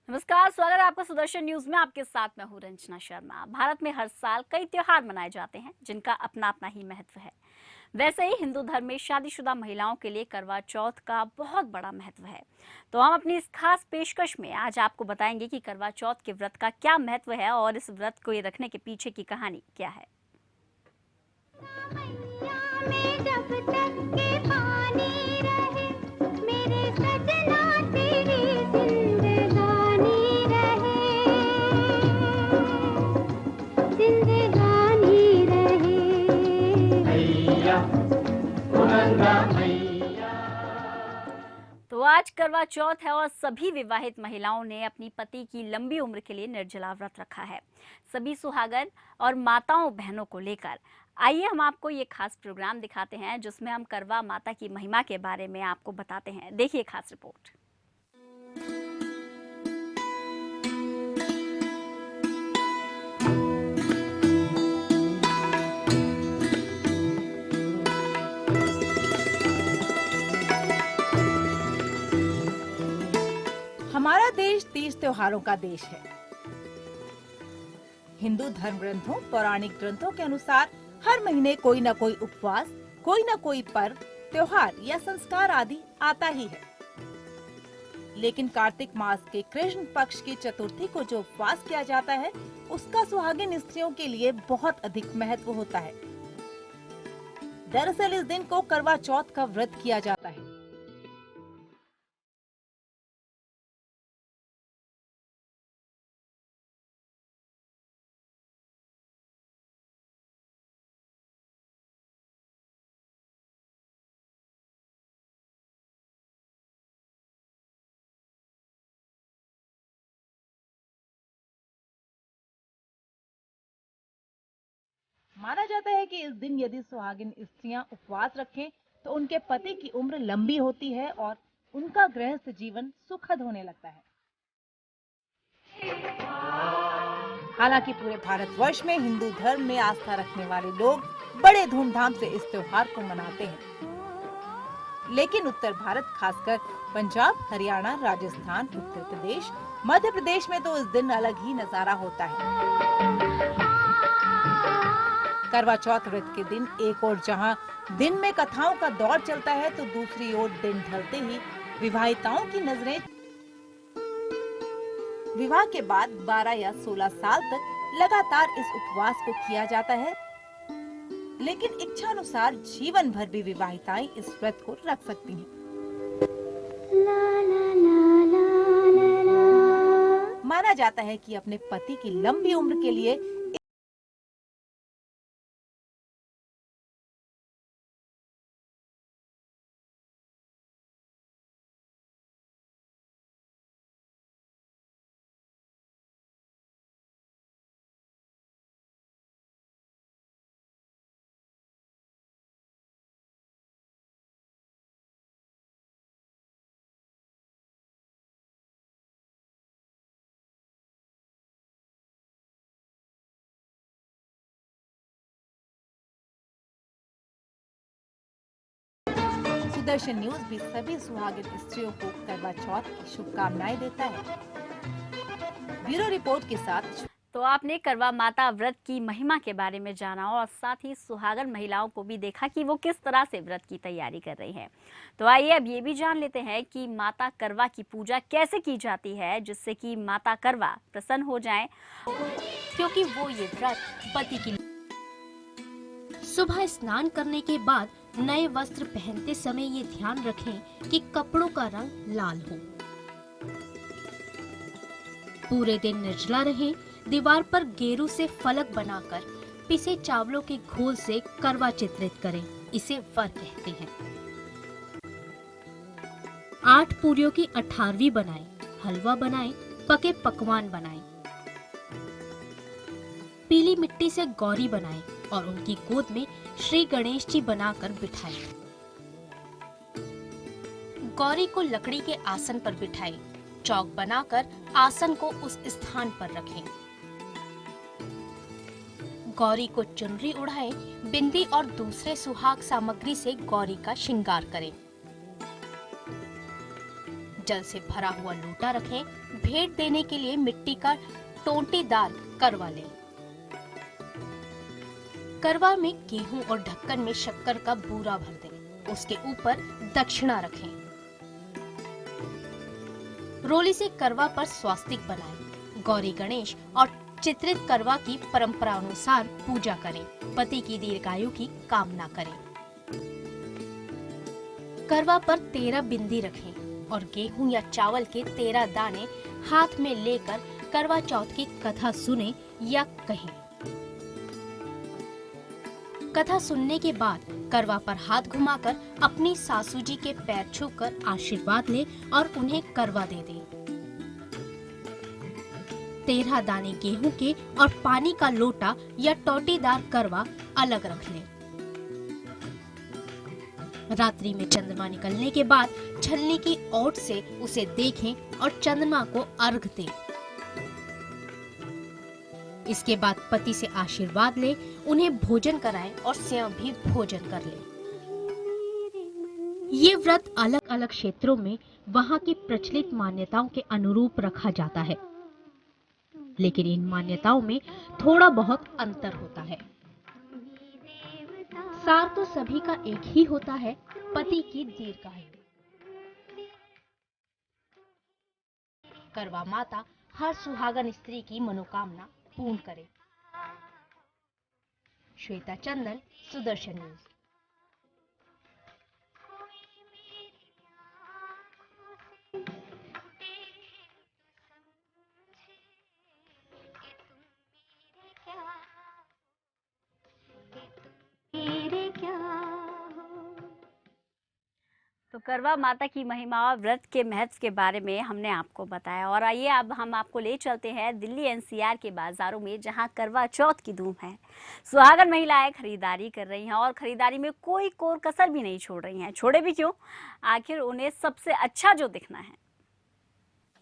नमस्कार, स्वागत है आपका सुदर्शन न्यूज में। आपके साथ मैं हूं रंजना शर्मा। भारत में हर साल कई त्योहार मनाए जाते हैं जिनका अपना अपना ही महत्व है। वैसे ही हिंदू धर्म में शादीशुदा महिलाओं के लिए करवा चौथ का बहुत बड़ा महत्व है। तो हम अपनी इस खास पेशकश में आज आपको बताएंगे कि करवा चौथ के व्रत का क्या महत्व है और इस व्रत को ये रखने के पीछे की कहानी क्या है। तो आज करवा चौथ है और सभी विवाहित महिलाओं ने अपनी पति की लंबी उम्र के लिए निर्जला व्रत रखा है। सभी सुहागन और माताओं बहनों को लेकर आइए हम आपको ये खास प्रोग्राम दिखाते हैं जिसमें हम करवा माता की महिमा के बारे में आपको बताते हैं। देखिए खास रिपोर्ट। हमारा देश तीज त्योहारों का देश है। हिंदू धर्म ग्रंथों, पौराणिक ग्रंथों के अनुसार हर महीने कोई न कोई उपवास, कोई न कोई पर्व, त्योहार या संस्कार आदि आता ही है। लेकिन कार्तिक मास के कृष्ण पक्ष की चतुर्थी को जो उपवास किया जाता है, उसका सुहागिन स्त्रियों के लिए बहुत अधिक महत्व होता है। दरअसल इस दिन को करवा चौथ का व्रत किया जाता है। माना जाता है कि इस दिन यदि सुहागिन स्त्रियां उपवास रखें तो उनके पति की उम्र लंबी होती है और उनका गृहस्थ जीवन सुखद होने लगता है। हालांकि पूरे भारतवर्ष में हिंदू धर्म में आस्था रखने वाले लोग बड़े धूमधाम से इस त्योहार को मनाते हैं। लेकिन उत्तर भारत, खासकर पंजाब, हरियाणा, राजस्थान, उत्तर प्रदेश, मध्य प्रदेश में तो इस दिन अलग ही नजारा होता है। करवा चौथ व्रत के दिन एक ओर जहां दिन में कथाओं का दौर चलता है तो दूसरी ओर दिन ढलते ही विवाहिताओं की नजरें विवाह के बाद 12 या 16 साल तक लगातार इस उपवास को किया जाता है। लेकिन इच्छा अनुसार जीवन भर भी विवाहिताएं इस व्रत को रख सकती हैं। माना जाता है कि अपने पति की लंबी उम्र के लिए सुदर्शन न्यूज भी सभी सुहागिन स्त्रियों को करवा चौथ की शुभकामनाएं देता है। ब्यूरो रिपोर्ट के साथ। तो आपने करवा माता व्रत की महिमा के बारे में जाना और साथ ही सुहागन महिलाओं को भी देखा कि वो किस तरह से व्रत की तैयारी कर रही हैं। तो आइए अब ये भी जान लेते हैं कि माता करवा की पूजा कैसे की जाती है जिससे कि माता करवा प्रसन्न हो जाएं, क्योंकि वो ये व्रत पति की। सुबह स्नान करने के बाद नए वस्त्र पहनते समय ये ध्यान रखें कि कपड़ों का रंग लाल हो। पूरे दिन निर्जला रहें। दीवार पर गेरू से फलक बनाकर पिसे चावलों के घोल से करवा चित्रित करें। इसे वर कहते हैं। 8 पूरियों की 18वीं बनाएं, हलवा बनाएं, पके पकवान बनाएं। पीली मिट्टी से गौरी बनाएं और उनकी गोद में श्री गणेश जी बनाकर बिठाएं। गौरी को लकड़ी के आसन पर बिठाएं। चौक बनाकर आसन को उस स्थान पर रखें। गौरी को चुनरी उड़ाएं, बिंदी और दूसरे सुहाग सामग्री से गौरी का श्रृंगार करें। जल से भरा हुआ लोटा रखें। भेंट देने के लिए मिट्टी का टोंटीदार करवा लें। करवा में गेहूं और ढक्कन में शक्कर का बूरा भर दें। उसके ऊपर दक्षिणा रखें। रोली से करवा पर स्वास्तिक बनाएं। गौरी गणेश और चित्रित करवा की परंपरा अनुसार पूजा करें। पति की दीर्घायु की कामना करें। करवा पर 13 बिंदी रखें और गेहूं या चावल के 13 दाने हाथ में लेकर करवा चौथ की कथा सुने या कहें। कथा सुनने के बाद करवा पर हाथ घुमाकर अपनी सासू जी के पैर छूकर आशीर्वाद ले और उन्हें करवा दे दें। 13 दाने गेहूं के और पानी का लोटा या टोटीदार करवा अलग रख लें। रात्रि में चंद्रमा निकलने के बाद छलनी की ओट से उसे देखें और चंद्रमा को अर्घ दें। इसके बाद पति से आशीर्वाद ले, उन्हें भोजन कराएं और स्वयं भी भोजन कर लें। ये व्रत अलग अलग क्षेत्रों में वहाँ की प्रचलित मान्यताओं के अनुरूप रखा जाता है, लेकिन इन मान्यताओं में थोड़ा बहुत अंतर होता है। सार तो सभी का एक ही होता है, पति की दीर्घायु। करवा माता हर सुहागन स्त्री की मनोकामना पूर्ण करे। श्वेता चंदन, सुदर्शन न्यूज। तो करवा माता की महिमा और व्रत के महत्व के बारे में हमने आपको बताया। और आइए अब हम आपको ले चलते हैं दिल्ली एनसीआर के बाजारों में, जहां करवा चौथ की धूम है। सुहागन महिलाएं खरीदारी कर रही हैं और खरीदारी में कोई कोर कसर भी नहीं छोड़ रही हैं। छोड़े भी क्यों, आखिर उन्हें सबसे अच्छा जो दिखना है।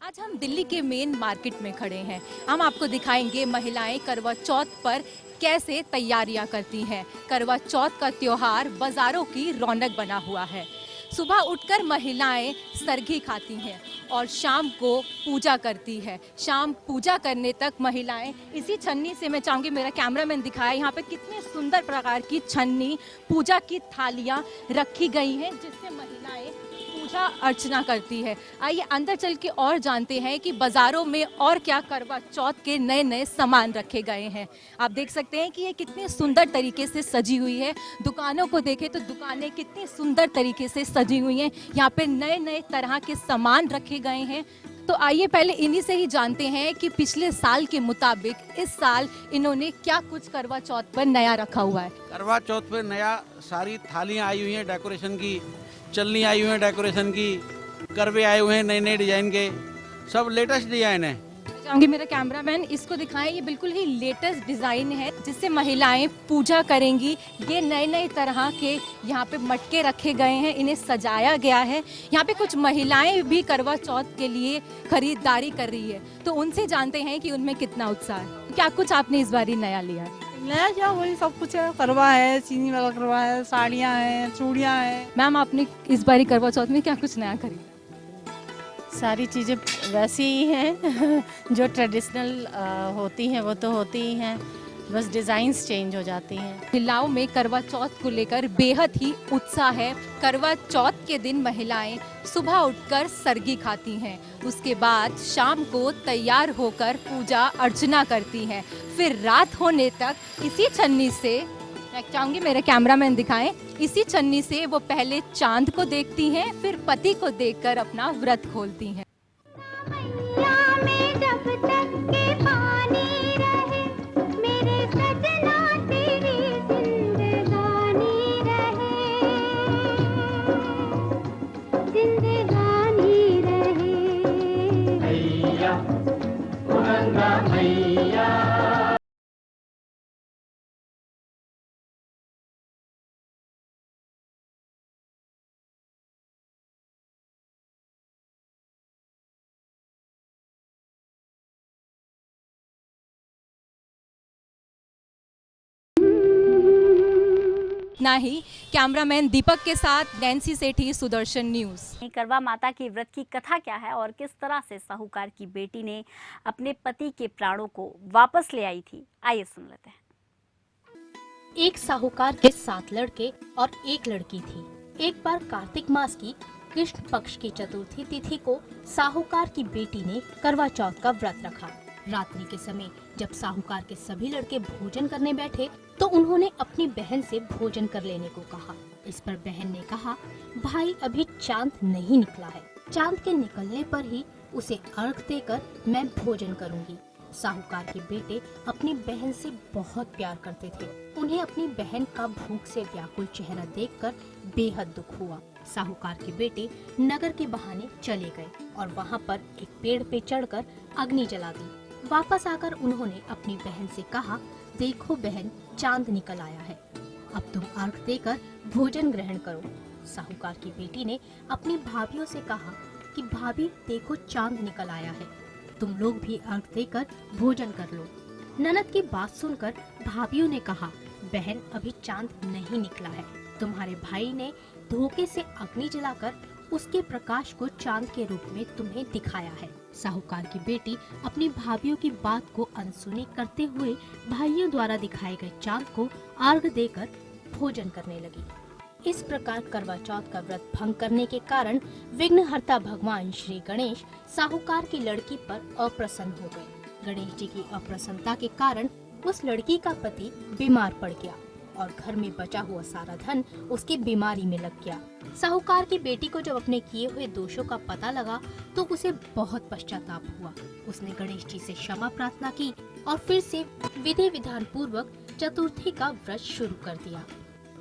आज हम दिल्ली के मेन मार्केट में खड़े हैं। हम आपको दिखाएंगे महिलाएं करवा चौथ पर कैसे तैयारियां करती हैं। करवा चौथ का त्योहार बाजारों की रौनक बना हुआ है। सुबह उठकर महिलाएं सरगी खाती हैं और शाम को पूजा करती है। शाम पूजा करने तक महिलाएं इसी छन्नी से, मैं चाहूँगी मेरा कैमरामैन दिखाए, यहाँ पे कितने सुंदर प्रकार की छन्नी, पूजा की थालियाँ रखी गई हैं जिससे महिलाएं पूजा अर्चना करती है। आइए अंदर चल के और जानते हैं कि बाजारों में और क्या करवा चौथ के नए नए सामान रखे गए हैं। आप देख सकते हैं कि ये कितने सुंदर तरीके से सजी हुई है। दुकानों को देखें तो दुकानें कितनी सुंदर तरीके से सजी हुई हैं। यहाँ पे नए नए तरह के सामान रखे गए हैं। तो आइए पहले इन्हीं से ही जानते हैं कि पिछले साल के मुताबिक इस साल इन्होंने क्या कुछ करवा चौथ पर नया रखा हुआ है। करवा चौथ पे नया सारी थालियाँ आई हुई हैं डेकोरेशन की, चलनी आई हुई है डेकोरेशन की, करवे आए हुए हैं नए नए डिजाइन के, सब लेटेस्ट डिजाइन है। चाहूंगी मेरा कैमरामैन इसको दिखाएं। ये बिल्कुल ही लेटेस्ट डिजाइन है जिससे महिलाएं पूजा करेंगी। ये नए नए तरह के यहाँ पे मटके रखे गए हैं, इन्हें सजाया गया है। यहाँ पे कुछ महिलाएं भी करवा चौथ के लिए खरीदारी कर रही है, तो उनसे जानते हैं कि उनमें कितना उत्साह है। क्या कुछ आपने इस बार नया लिया है? नया क्या, वही सब कुछ है। करवा है, चीनी वाला करवा है, साड़ियाँ हैं, चूड़ियाँ हैं। मैम आपने इस बार करवा चौथ में क्या कुछ नया खरीदा? सारी चीज़ें वैसी ही हैं जो ट्रेडिशनल होती हैं वो तो होती ही हैं, बस डिज़ाइंस चेंज हो जाती हैं। महिलाओं में करवा चौथ को लेकर बेहद ही उत्साह है। करवा चौथ के दिन महिलाएं सुबह उठकर सरगी खाती हैं, उसके बाद शाम को तैयार होकर पूजा अर्चना करती हैं, फिर रात होने तक इसी छन्नी से, मैं चाहूँगी मेरे कैमरामैन दिखाएं, इसी छन्नी से वो पहले चांद को देखती हैं, फिर पति को देखकर अपना व्रत खोलती हैं। ना ही कैमरामैन दीपक के साथ नैन्सी सेठी, सुदर्शन न्यूज़। करवा माता की व्रत की कथा क्या है और किस तरह से साहूकार की बेटी ने अपने पति के प्राणों को वापस ले आई थी, आइए सुन लेते हैं। एक साहूकार के 7 लड़के और 1 लड़की थी। एक बार कार्तिक मास की कृष्ण पक्ष की चतुर्थी तिथि को साहूकार की बेटी ने करवा चौथ का व्रत रखा। रात्रि के समय जब साहूकार के सभी लड़के भोजन करने बैठे तो उन्होंने अपनी बहन से भोजन कर लेने को कहा। इस पर बहन ने कहा, भाई अभी चांद नहीं निकला है, चांद के निकलने पर ही उसे अर्घ देकर मैं भोजन करूंगी। साहूकार के बेटे अपनी बहन से बहुत प्यार करते थे। उन्हें अपनी बहन का भूख से व्याकुल चेहरा देखकर बेहद दुख हुआ। साहूकार के बेटे नगर के बहाने चले गए और वहाँ पर एक पेड़ पे चढ़कर अग्नि जला दी। वापस आकर उन्होंने अपनी बहन से कहा, देखो बहन, चांद निकल आया है, अब तुम अर्घ देकर भोजन ग्रहण करो। साहूकार की बेटी ने अपनी भाभीयों से कहा कि भाभी देखो चांद निकल आया है, तुम लोग भी अर्घ देकर भोजन कर लो। ननद की बात सुनकर भाभीयों ने कहा, बहन अभी चांद नहीं निकला है, तुम्हारे भाई ने धोखे से अग्नि जलाकर उसके प्रकाश को चांद के रूप में तुम्हें दिखाया है। साहूकार की बेटी अपनी भाभीयों की बात को अनसुनी करते हुए भाइयों द्वारा दिखाए गए चांद को अर्घ देकर भोजन करने लगी। इस प्रकार करवा चौथ का व्रत भंग करने के कारण विघ्नहर्ता भगवान श्री गणेश साहूकार की लड़की पर अप्रसन्न हो गए। गणेश जी की अप्रसन्नता के कारण उस लड़की का पति बीमार पड़ गया और घर में बचा हुआ सारा धन उसकी बीमारी में लग गया। साहूकार की बेटी को जब अपने किए हुए दोषों का पता लगा तो उसे बहुत पश्चाताप हुआ। उसने गणेश जी से क्षमा प्रार्थना की और फिर से विधि विधान पूर्वक चतुर्थी का व्रत शुरू कर दिया।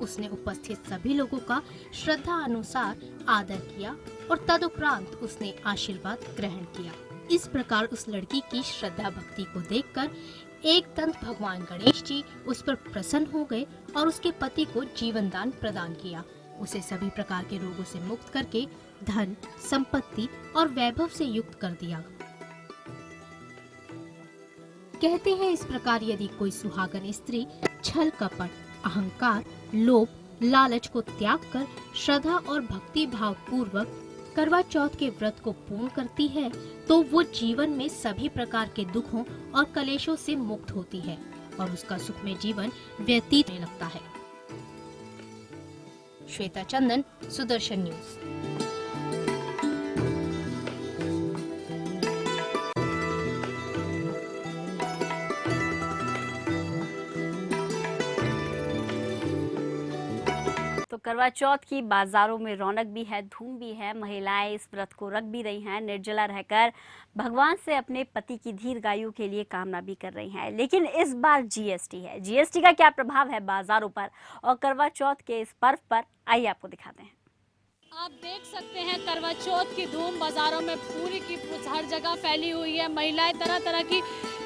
उसने उपस्थित सभी लोगों का श्रद्धा अनुसार आदर किया और तदुपरांत उसने आशीर्वाद ग्रहण किया। इस प्रकार उस लड़की की श्रद्धा भक्ति को देखकर एक दंत भगवान गणेश जी उस पर प्रसन्न हो गए और उसके पति को जीवन दान प्रदान किया। उसे सभी प्रकार के रोगों से मुक्त करके धन, संपत्ति और वैभव से युक्त कर दिया। कहते हैं इस प्रकार यदि कोई सुहागन स्त्री छल कपट, अहंकार, लोभ, लालच को त्याग कर श्रद्धा और भक्ति भाव पूर्वक करवा चौथ के व्रत को पूर्ण करती है तो वो जीवन में सभी प्रकार के दुखों और कलेशों से मुक्त होती है और उसका सुखमय जीवन व्यतीत होने लगता है। श्वेता चंदन, सुदर्शन न्यूज। तो करवा चौथ की बाजारों में रौनक भी है, धूम भी है। महिलाएं इस व्रत को रख भी रही हैं, निर्जला रहकर भगवान से अपने पति की दीर्घायु के लिए कामना भी कर रही हैं। लेकिन इस बार जीएसटी है। जीएसटी का क्या प्रभाव है बाजारों पर और करवा चौथ के इस पर्व पर, आइए आपको दिखाते हैं। आप देख सकते हैं करवा चौथ की धूम बाजारों में पूरी की हर जगह फैली हुई है। महिलाएं तरह तरह की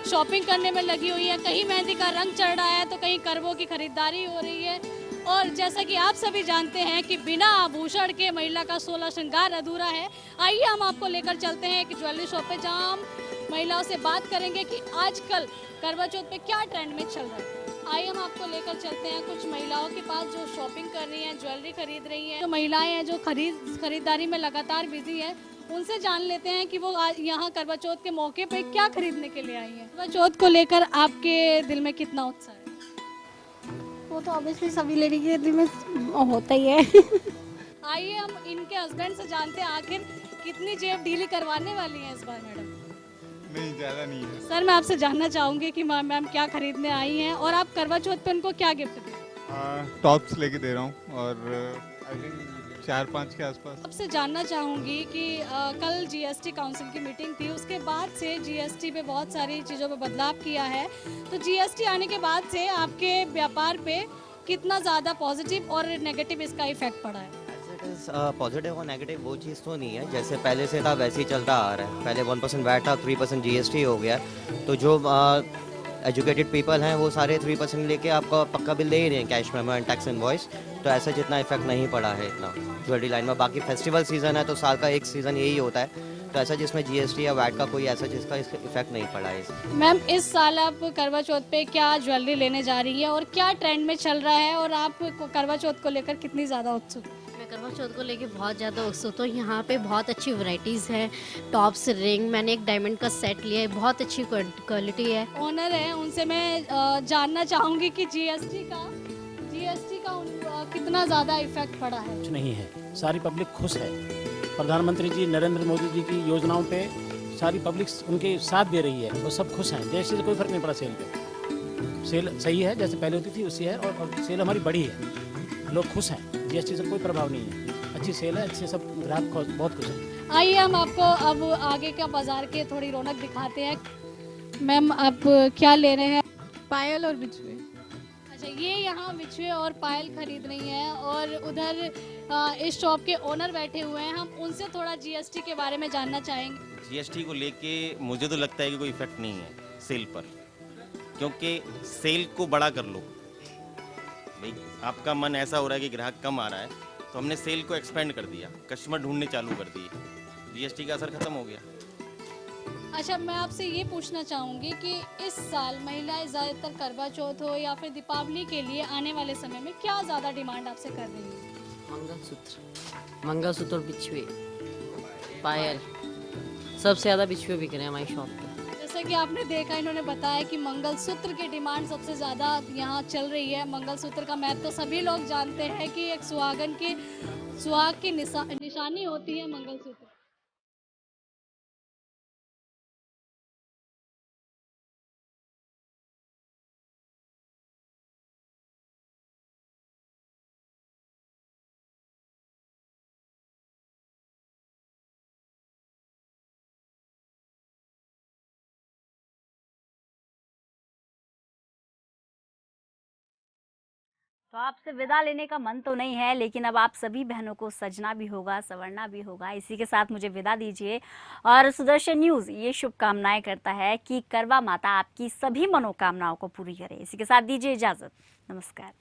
शॉपिंग करने में लगी हुई है। कहीं मेहंदी का रंग चढ़ रहा है तो कहीं करवों की खरीदारी हो रही है। और जैसा कि आप सभी जानते हैं कि बिना आभूषण के महिला का 16 श्रृंगार अधूरा है। आइए हम आपको लेकर चलते हैं एक ज्वेलरी शॉप पे, जहां हम महिलाओं से बात करेंगे कि आजकल करवा चौथ पे क्या ट्रेंड में चल रहा है। आइए हम आपको लेकर चलते हैं कुछ महिलाओं के पास जो शॉपिंग कर रही हैं, ज्वेलरी खरीद रही हैं। जो महिलाएं हैं जो खरीदारी में लगातार बिजी है, उनसे जान लेते हैं कि वो यहाँ करवा चौथ के मौके पे क्या खरीदने के लिए आई हैं। करवा चौथ को लेकर आपके दिल में कितना उत्साह है? वो तो ऑब्वियसली सभी लेडी के दिल में होता ही है। आइए हम इनके हस्बैंड से जानते हैं आखिर कितनी जेब ढीली करवाने वाली हैं इस बार मैडम। नहीं, ज़्यादा नहीं है। सर मैं आपसे जानना चाहूँगी कि मैम क्या खरीदने आई हैं और आप करवा चौथ पे उनको क्या गिफ्ट दें? टॉप्स लेके दे रहा हूँ और आई थिंक 4-5 के आसपास। आपसे जानना चाहूँगी कि कल जीएसटी काउंसिल की मीटिंग थी, उसके बाद से जीएसटी पे बहुत सारी चीज़ों पे बदलाव किया है। तो जीएसटी आने के बाद से आपके व्यापार पे कितना ज़्यादा पॉजिटिव और नेगेटिव इसका इफेक्ट पड़ा है? पॉजिटिव और नेगेटिव वो चीज़ तो नहीं है, जैसे पहले से था वैसे ही चलता आ रहा है। पहले 1% वैट था, 3% जीएसटी हो गया। तो जो एजुकेटेड पीपल हैं वो सारे 3% लेके आपका पक्का बिल दे ही रहे हैं, cash memo and tax invoice. तो ऐसा जितना इफेक्ट नहीं पड़ा है इतना ज्वेलरी लाइन में। बाकी फेस्टिवल सीजन है तो साल का एक सीजन यही होता है, तो ऐसा जिसमें जीएसटी या वैट का कोई ऐसा जिसका इफेक्ट नहीं पड़ा है। मैम, इस साल आप करवा चौथ पे क्या ज्वेलरी लेने जा रही है और क्या ट्रेंड में चल रहा है, और आप करवा चौथ को लेकर कितनी ज़्यादा उत्सुक? मैं करवा चौथ को लेके बहुत ज़्यादा उत्सुक हूँ। यहाँ पे बहुत अच्छी वैरायटीज़ हैं, टॉप्स, रिंग, मैंने एक डायमंड का सेट लिया है, बहुत अच्छी क्वालिटी है। ऑनर है, उनसे मैं जानना चाहूँगी कि जीएसटी का कितना ज़्यादा इफेक्ट पड़ा है। कुछ नहीं है, सारी पब्लिक खुश है। प्रधानमंत्री जी नरेंद्र मोदी जी की योजनाओं पे सारी पब्लिक उनके साथ दे रही है और सब खुश हैं। जैसे कोई फर्क नहीं पड़ा सेल पे, सेल सही है जैसे पहले होती थी उसी है, और सेल हमारी बढ़ी है, लोग खुश हैं। जीएसटी से कोई प्रभाव नहीं है, अच्छी सेल है, अच्छे सब ग्राहक बहुत खुश हैं। आइए हम आपको अब आगे का बाजार के थोड़ी रौनक दिखाते हैं। मैम, आप क्या ले रहे हैं? पायल और बिछुए। अच्छा, ये यहाँ बिछुए और पायल खरीद रही हैं, और उधर इस शॉप के ओनर बैठे हुए हैं। हम उनसे थोड़ा जीएसटी के बारे में जानना चाहेंगे। जीएसटी को लेके मुझे तो लगता है कि कोई इफेक्ट नहीं है सेल पर, क्योंकि सेल को बड़ा कर लो। भाई आपका मन ऐसा हो रहा है कि ग्राहक कम आ रहा है, तो हमने सेल को एक्सपेंड कर दिया, कस्टमर ढूंढने चालू कर दिए, जीएसटी का असर खत्म हो गया। अच्छा, मैं आपसे ये पूछना चाहूँगी कि इस साल महिलाएं ज़्यादातर करवा चौथ हो या फिर दीपावली के लिए आने वाले समय में क्या ज़्यादा डिमांड आपसे कर रही है? मंगलसूत्र और बिछुए, पायल, सबसे ज़्यादा बिछुए बिक रहे हैं हमारी शॉप पे। जैसे कि आपने देखा, इन्होंने बताया कि मंगलसूत्र की डिमांड सबसे ज़्यादा यहाँ चल रही है। मंगलसूत्र का महत्व तो सभी लोग जानते हैं कि एक सुहाग की निशानी होती है मंगलसूत्र। तो आपसे विदा लेने का मन तो नहीं है, लेकिन अब आप सभी बहनों को सजना भी होगा, संवरना भी होगा। इसी के साथ मुझे विदा दीजिए, और सुदर्शन न्यूज़ ये शुभकामनाएं करता है कि करवा माता आपकी सभी मनोकामनाओं को पूरी करे। इसी के साथ दीजिए इजाज़त, नमस्कार।